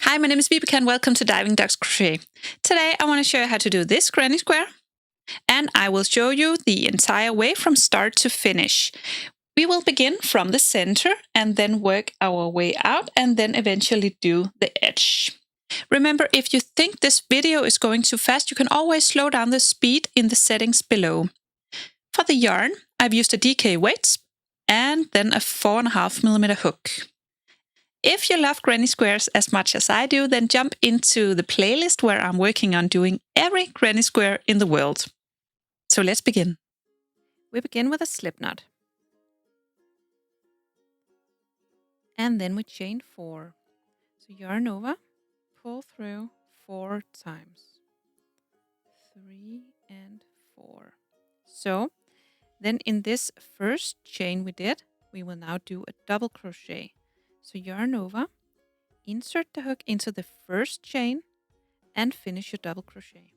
Hi, my name is Vibeke and welcome to Diving Ducks Crochet. Today I want to show you how to do this granny square, and I will show you the entire way from start to finish. We will begin from the center and then work our way out and then eventually do the edge. Remember, if you think this video is going too fast, you can always slow down the speed in the settings below. For the yarn, I've used a DK weight and then a 4.5mm hook. If you love granny squares as much as I do, then jump into the playlist where I'm working on doing every granny square in the world. So let's begin. We begin with a slip knot. And then we chain 4. So yarn over, pull through 4 times. 3 and 4. So then in this first chain we did, we will now do a double crochet. So yarn over, insert the hook into the first chain and finish your double crochet.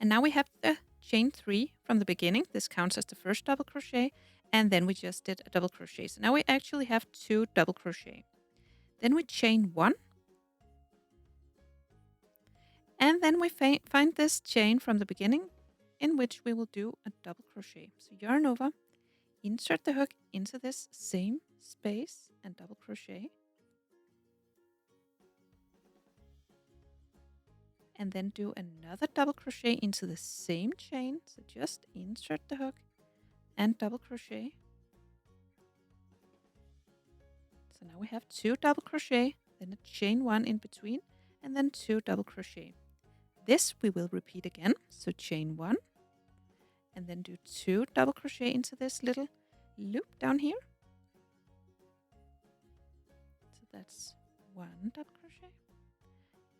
And now we have the chain 3 from the beginning. This counts as the first double crochet, and then we just did a double crochet. So now we actually have 2 double crochet. Then we chain 1, and then we find this chain from the beginning in which we will do a double crochet. So yarn over, insert the hook into this same space and double crochet. And then do another double crochet into the same chain. So just insert the hook and double crochet. So now we have 2 double crochet, then a chain 1 in between, and then 2 double crochet. This we will repeat again. So chain 1, and then do 2 double crochet into this little loop down here. So that's 1 double crochet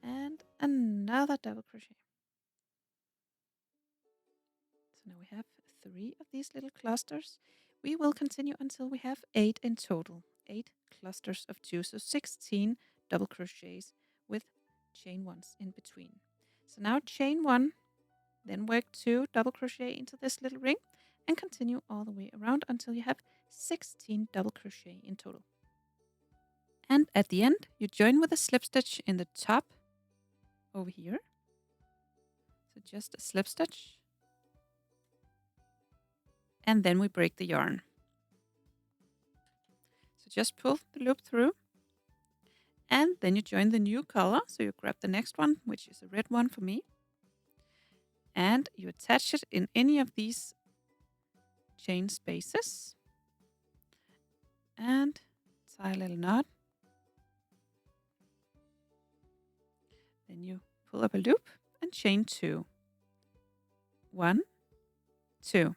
and another double crochet. So now we have 3 of these little clusters. We will continue until we have 8 in total. 8 clusters of 2, so 16 double crochets with chain 1s in between. So now chain 1, then work 2 double crochet into this little ring and continue all the way around until you have 16 double crochet in total. And at the end, you join with a slip stitch in the top over here. So just a slip stitch. And then we break the yarn. So just pull the loop through. And then you join the new color. So you grab the next one, which is a red one for me. And you attach it in any of these chain spaces. And tie a little knot. Then you pull up a loop and chain 2. 1, 2.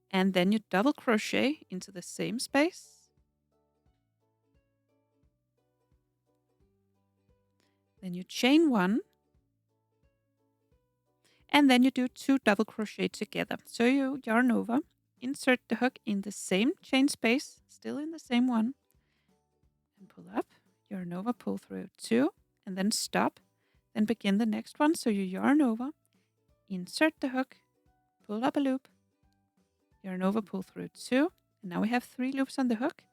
And then you double crochet into the same space. Then you chain 1. And then you do 2 double crochet together. So you yarn over, insert the hook in the same chain space, still in the same one, and pull up, yarn over, pull through 2, and then stop. Then begin the next one. So you yarn over, insert the hook, pull up a loop, yarn over, pull through 2, and now we have 3 loops on the hook.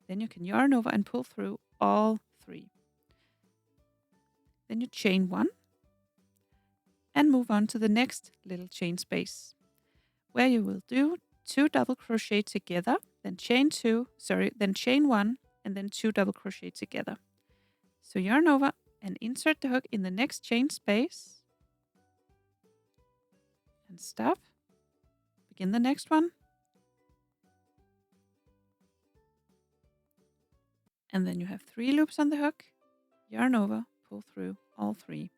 Then you can yarn over and pull through all 3. Then you chain 1 and move on to the next little chain space where you will do 2 double crochet together, then chain 1 and then 2 double crochet together. So yarn over and insert the hook in the next chain space and stop. Begin the next one. And then you have 3 loops on the hook, yarn over, pull through all 3.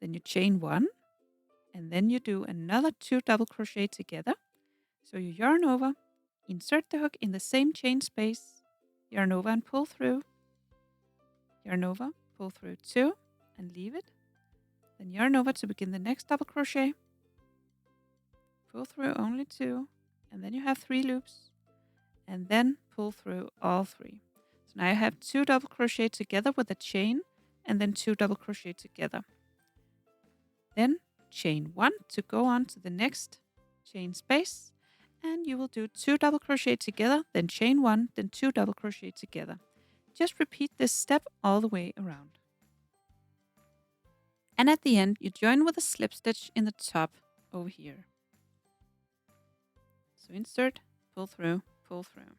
Then you chain 1, and then you do another 2 double crochet together. So you yarn over, insert the hook in the same chain space, yarn over and pull through, yarn over, pull through 2, and leave it. Then yarn over to begin the next double crochet, pull through only 2, and then you have 3 loops, and then pull through all 3. So now you have 2 double crochet together with a chain, and then 2 double crochet together. Then chain 1 to go on to the next chain space, and you will do 2 double crochet together, then chain 1, then 2 double crochet together. Just repeat this step all the way around. And at the end, you join with a slip stitch in the top over here. So insert, pull through, pull through.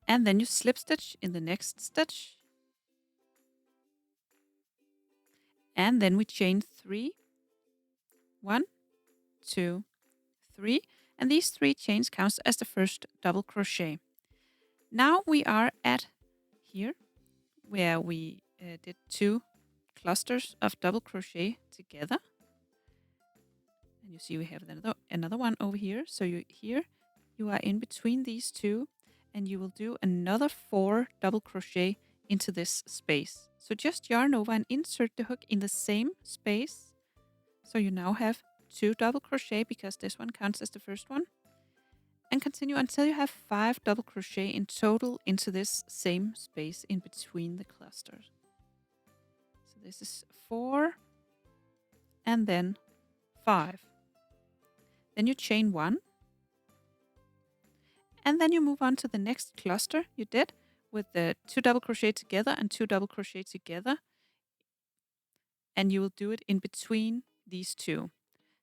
And then you slip stitch in the next stitch. And then we chain 3, 1, 2, 3. And these 3 chains count as the first double crochet. Now we are at here where we did 2 clusters of double crochet together. And you see we have another one over here. So you are in between these 2, and you will do another 4 double crochet into this space. So just yarn over and insert the hook in the same space. So you now have 2 double crochet because this one counts as the first one. And continue until you have 5 double crochet in total into this same space in between the clusters. So this is 4 and then 5. Then you chain 1. And then you move on to the next cluster you did with the 2 double crochet together and 2 double crochet together. And you will do it in between these 2.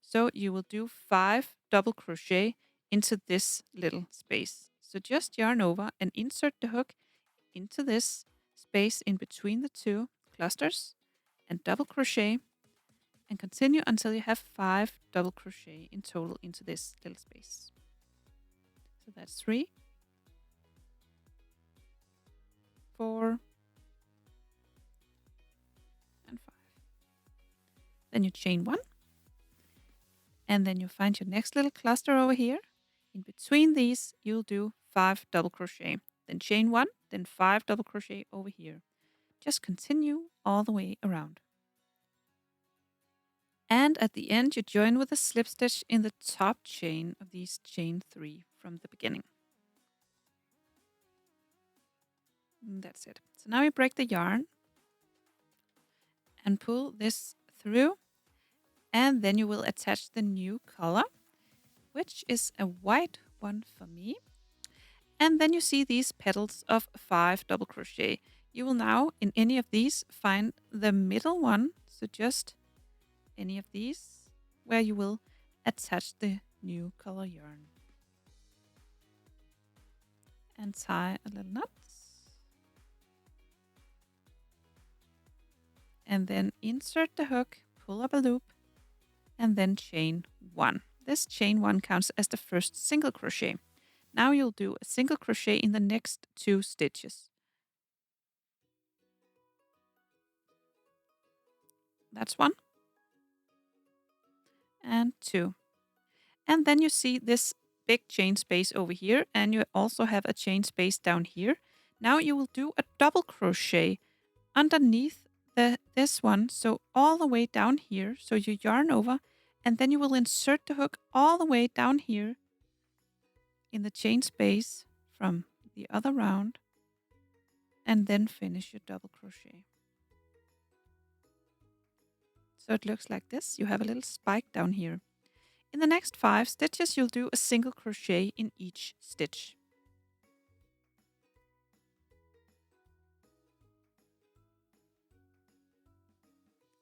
So you will do 5 double crochet into this little space. So just yarn over and insert the hook into this space in between the 2 clusters and double crochet, and continue until you have 5 double crochet in total into this little space. So that's 3, 4, and 5. Then you chain 1, and then you find your next little cluster over here. In between these, you'll do 5 double crochet, then chain 1, then 5 double crochet over here. Just continue all the way around. And at the end, you join with a slip stitch in the top chain of these chain 3 from the beginning. And that's it. So now you break the yarn and pull this through, and then you will attach the new color, which is a white one for me. And then you see these petals of 5 double crochet. You will now in any of these find the middle one, so just any of these where you will attach the new color yarn and tie a little knot, and then insert the hook, pull up a loop, and then chain 1. This chain 1 counts as the first single crochet. Now you'll do a single crochet in the next 2 stitches. That's 1 and 2. And then you see this big chain space over here, and you also have a chain space down here. Now you will do a double crochet underneath this one, so all the way down here. So you yarn over, and then you will insert the hook all the way down here in the chain space from the other round, and then finish your double crochet. So it looks like this. You have a little spike down here. In the next 5 stitches, you'll do a single crochet in each stitch.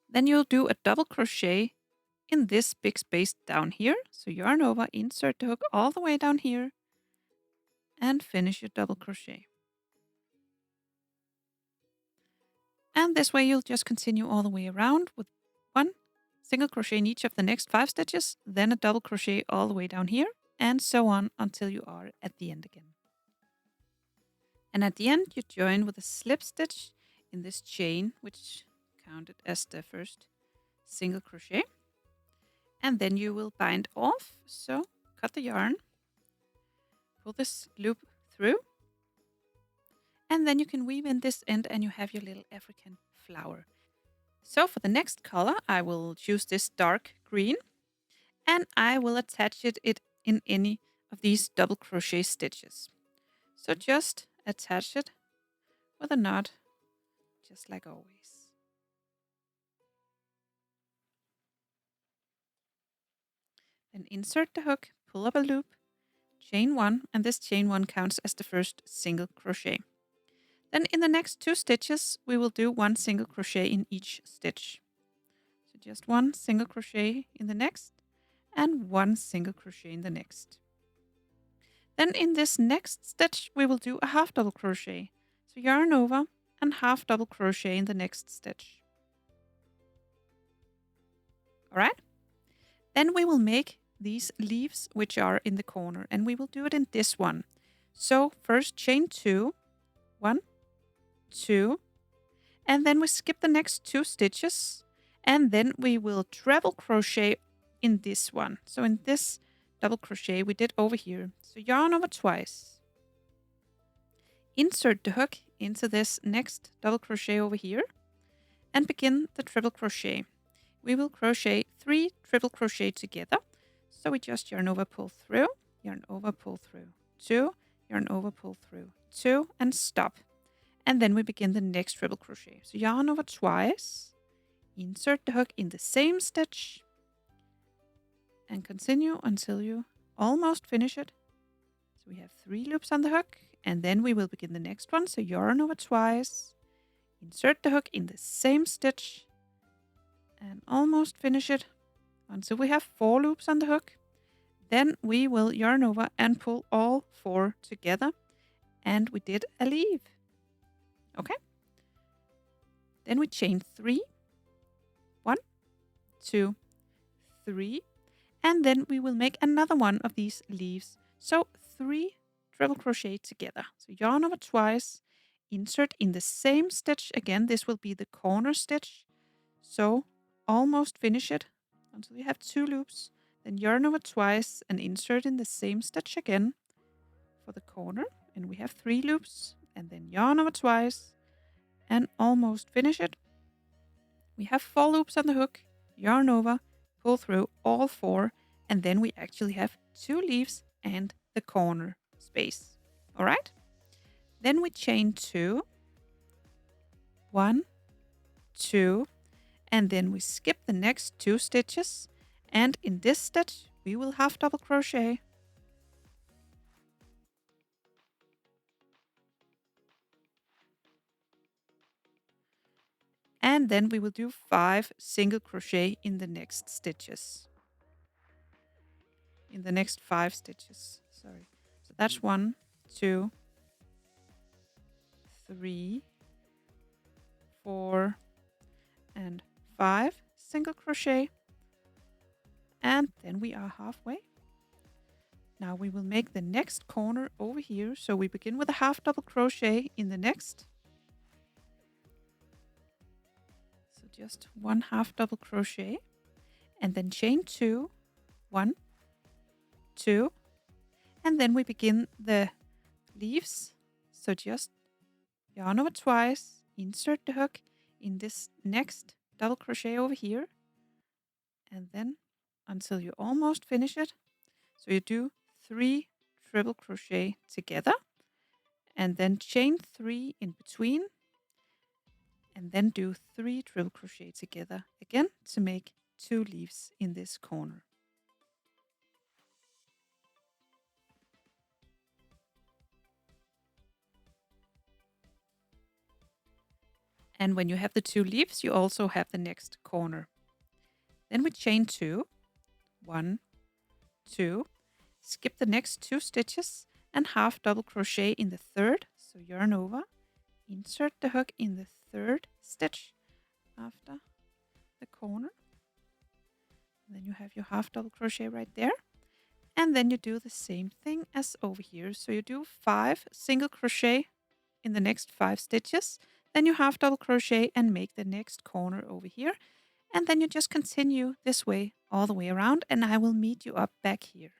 Then you'll do a double crochet in this big space down here. So yarn over, insert the hook all the way down here, and finish your double crochet. And this way you'll just continue all the way around with 1 single crochet in each of the next 5 stitches, then a double crochet all the way down here, and so on until you are at the end again. And at the end, you join with a slip stitch in this chain, which counted as the first single crochet. And then you will bind off. So cut the yarn, pull this loop through, and then you can weave in this end and you have your little African flower. So for the next color, I will choose this dark green, and I will attach it in any of these double crochet stitches. So just attach it with a knot, just like always. Then insert the hook, pull up a loop, chain 1, and this chain 1 counts as the first single crochet. Then in the next 2 stitches, we will do 1 single crochet in each stitch. So just 1 single crochet in the next, and 1 single crochet in the next. Then in this next stitch, we will do a half double crochet. So yarn over and half double crochet in the next stitch. All right? Then we will make these leaves which are in the corner, and we will do it in this one. So first chain 2, 1, 2, and then we skip the next 2 stitches, and then we will treble crochet in this one. So in this double crochet we did over here. So yarn over twice. Insert the hook into this next double crochet over here and begin the triple crochet. We will crochet 3 triple crochet together. So we just yarn over, pull through, yarn over, pull through, 2, yarn over, pull through, 2, and stop. And then we begin the next triple crochet. So yarn over twice, insert the hook in the same stitch, and continue until you almost finish it. So we have 3 loops on the hook, and then we will begin the next one. So yarn over twice, insert the hook in the same stitch, and almost finish it until we have 4 loops on the hook. Then we will yarn over and pull all 4 together, and we did a leaf. Okay? Then we chain 3, 1, 2, 3, and then we will make another one of these leaves. So 3 treble crochet together. So yarn over twice, insert in the same stitch again. This will be the corner stitch. So almost finish it until you have 2 loops. Then yarn over twice and insert in the same stitch again for the corner. And we have 3 loops. And then yarn over twice and almost finish it. We have 4 loops on the hook, yarn over, pull through all 4, and then we actually have 2 leaves and the corner space. All right? Then we chain 2, 1, 2, and then we skip the next 2 stitches, and in this stitch we will half double crochet. And then we will do 5 single crochet in the next stitches. In the next 5 stitches, sorry. So that's 1, 2, 3, 4, and 5 single crochet. And then we are halfway. Now we will make the next corner over here. So we begin with a half double crochet in the next. So just 1 half double crochet, and then chain 2, 1, 2, and then we begin the leaves. So just yarn over twice, insert the hook in this next double crochet over here, and then until you almost finish it. So you do 3 triple crochet together, and then chain 3 in between, and then do 3 triple crochet together again to make 2 leaves in this corner. And when you have the 2 leaves, you also have the next corner. Then we chain 2, 1, 2, skip the next 2 stitches and half double crochet in the third. So yarn over, insert the hook in the third stitch after the corner. And then you have your half double crochet right there. And then you do the same thing as over here. So you do 5 single crochet in the next 5 stitches. Then you half double crochet and make the next corner over here. And then you just continue this way all the way around, and I will meet you up back here.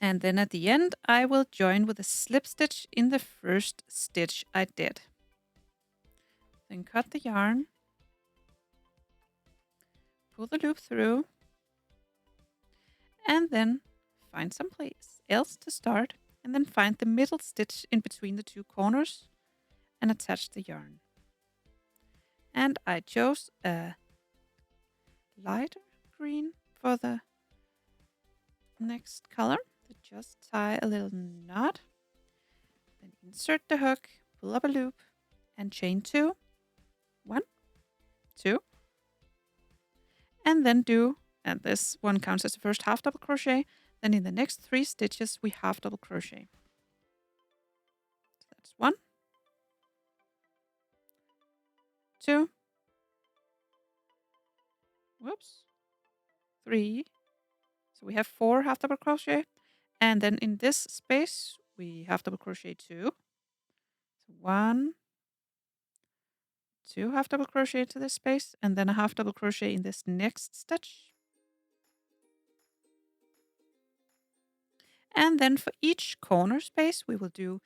And then at the end, I will join with a slip stitch in the first stitch I did. Then cut the yarn, pull the loop through, and then find some place else to start, and then find the middle stitch in between the 2 corners and attach the yarn. And I chose a lighter green for the next color, just tie a little knot, then insert the hook, pull up a loop, and chain 2, 1, 2, and then do, and this one counts as the first half double crochet. Then in the next 3 stitches we half double crochet. So that's 1, 2, whoops, 3. So we have 4 half double crochet, and then in this space we half double crochet 2. So 1, 2 half double crochet into this space, and then a half double crochet in this next stitch. And then for each corner space we will do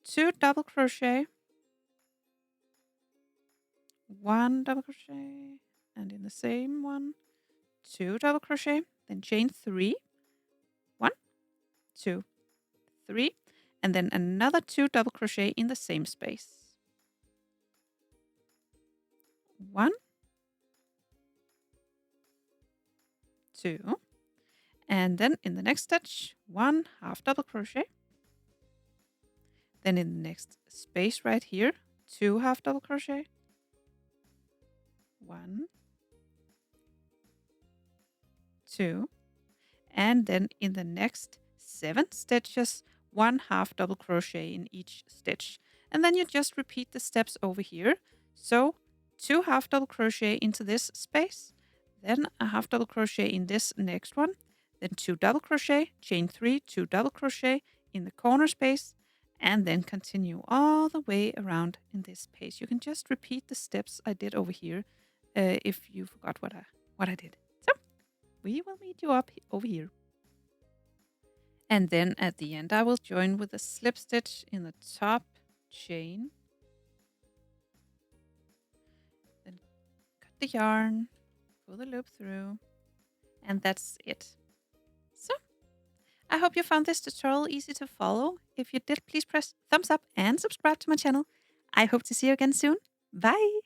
2 double crochet, 1 double crochet, and in the same one 2 double crochet, then chain 3, 1, 2, 3, and then another 2 double crochet in the same space. 1, 2, and then in the next stitch 1 half double crochet. Then in the next space right here 2 half double crochet, 1, 2, and then in the next 7 stitches 1 half double crochet in each stitch. And then you just repeat the steps over here. So 2 half double crochet into this space, then a half double crochet in this next one, then 2 double crochet, chain 3, 2 double crochet in the corner space, and then continue all the way around in this page. You can just repeat the steps I did over here if you forgot what I did. So we will meet you up over here. And then at the end I will join with a slip stitch in the top chain. Then cut the yarn, pull the loop through, and that's it. So I hope you found this tutorial easy to follow. If you did, please press thumbs up and subscribe to my channel. I hope to see you again soon. Bye!